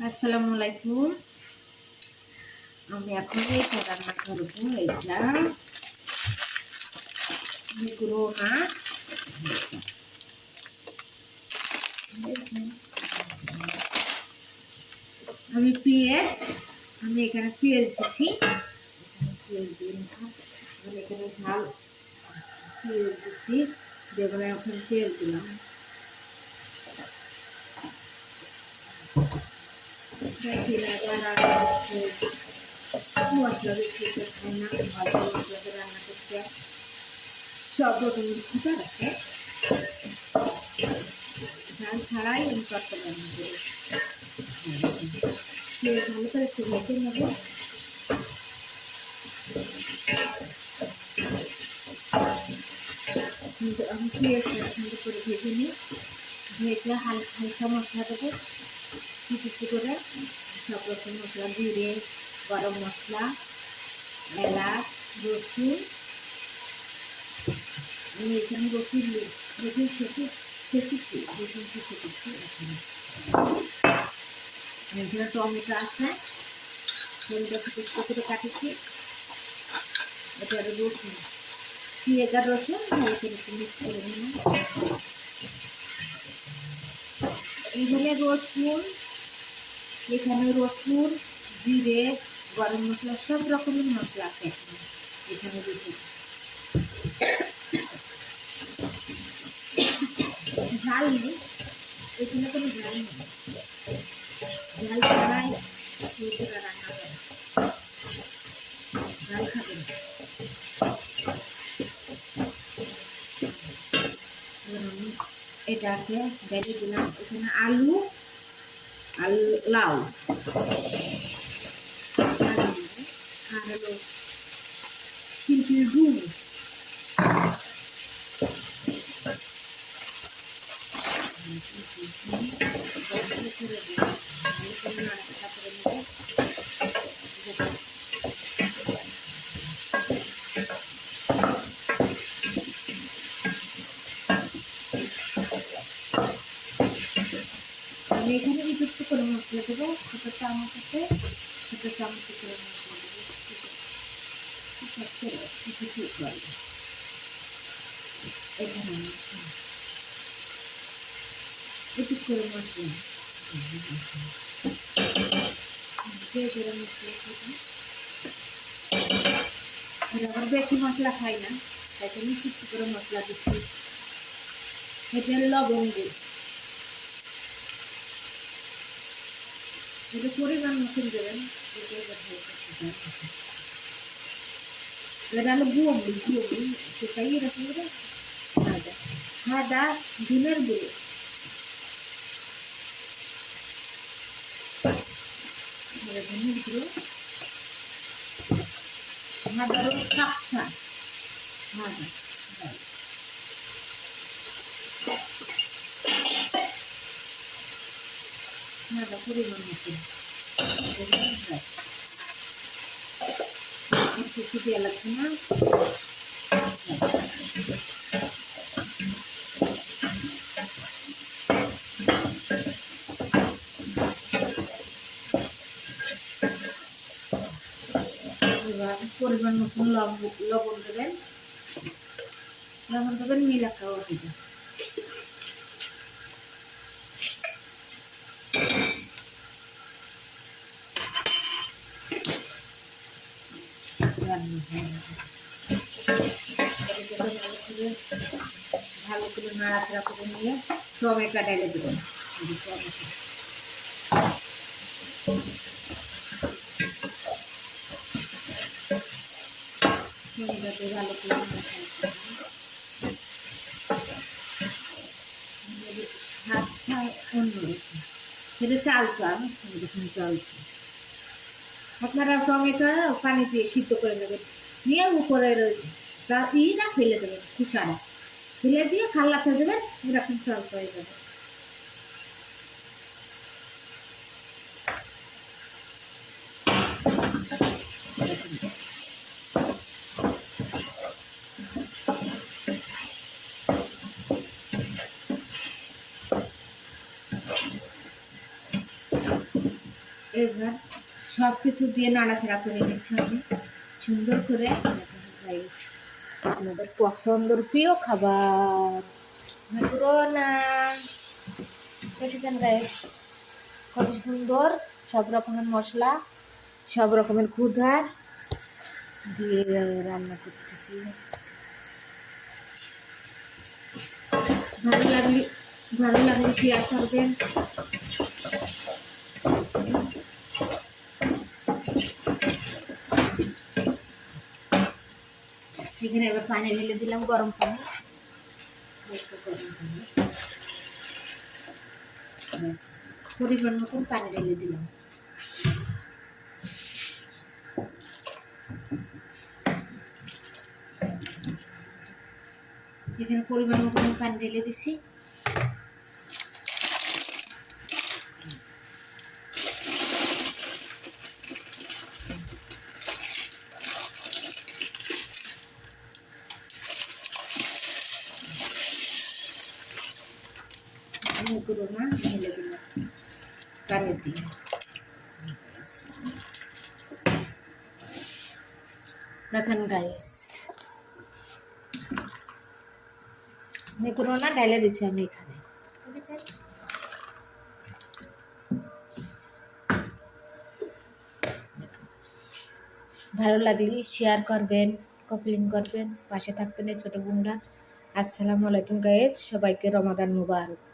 আসসালামু আলাইকুম। আমি এখন এইটা রান্না করবো। এইটা মিক্রোনা। আমি এখানে পেঁয়াজ দিছি। আমি এখানে ঝাল পেঁয়াজ দিচ্ছি। দেখুন এখন তেল দিলাম। মশলা বেশি খাই না, ভালো মশলাতে রান্না করতে সব রকম উপকার আছে। ঝাল ছাড়াই আমি তরকারি রান্না করি। ভালো করে একটু ভেজে নেব। আমি পেঁয়াজটা সুন্দর করে ভেজে নিই। ভেজে হালকা মশলা দেবো কিছু করে, সব রকম মশলা, জিরে, গরম মশলা, এলাচ, রসুন। আমি এখানে রসুন শেষে দিচ্ছি। এখানে টমেটো আছে, টমেটো ছোটো করে কাটেছি। এটা রসুন, পেঁয়াজ আর রসুন ভালো করে একটু মিক্স করে নিলাম। এখানে রসুন, জিরে, গরম মশলা, সব রকমের মশলা আছে এখানে দিচ্ছি। ঝাল নেই এখানে, কোনো ঝাল নেই। ঝাল ছাড়াই রান্না করে, ঝাল খাবে না। এটাকে বেড়ে দিলাম। এখানে আলু আর লাউ আর হলো চিংড়ির ঝুল। আমি এখানে একটু করে মশলা দেবো, ছোটো চামচে করে মশলা দেবো। এখানে একটু করে মশলা আবার বেশি মশলা খাই না, তাই জন্য কিছু করে মশলা দিচ্ছি। এটা লবঙ্গ, এটা পরিমাণ মতন দেবেন। এটা হলো গুঁড়ো, সেটাই এরকম করে সাদা ডিমের গুঁড়ো। ডিমের গুঁড়ো সাদারও কাপসা ভাজা সাদা পরিমাণ মতন কিছু দেওয়া লাগছে না। পরিমাণ মতন লবণ দেবেন, মিলা খাওয়া দিবেন। ভালো করে নাড়াচাড়া করে নিয়ে টমেটো ঢেলে দেবেন। টমেটোতে ভালো করে হাতটা অন্যরকম, সেটা চালচা দেখুন চালচা। আপনারা টমেটো পানি দিয়ে সিদ্ধ করে নেবেন, নিয়ে উপরে না ফেলে দেবেন, খুশানো ফেলে দিয়ে খাল্লাতে দেবেন, এরকম চালচা হয়ে যাবে। এবার সব কিছু দিয়ে নাড়াচাড়া করে নিচ্ছি আমি সুন্দর করে। গাইস আমাদের পছন্দের প্রিয় খাবার ম্যাকারোনা দেখেছেন গাইস, কত সুন্দর সব রকমের মশলা, সব রকমের ক্ষুধার দিয়ে রান্না করতেছি। ভালো লাগলে শেয়ার করবেন। এখানে এবার পানি ঢেলে দিলাম, গরম পানি, পরিমাণ মতন পানি ঢেলে দিলাম। এখানে পরিমাণ মতন পানি ঢেলে দিছি। ম্যাকারোনা ঢেলে দিলাম পানি দিয়ে। দেখেন গাইস, ম্যাকারোনা ঢেলে দিচ্ছি আমি এখানে। ভালো লাগলে শেয়ার করবেন, কমেন্ট করবেন, পাশে থাকবেন এই ছোট বোনরা। আসসালামু আলাইকুম গাইস, সবাইকে রমাদান মুবারক।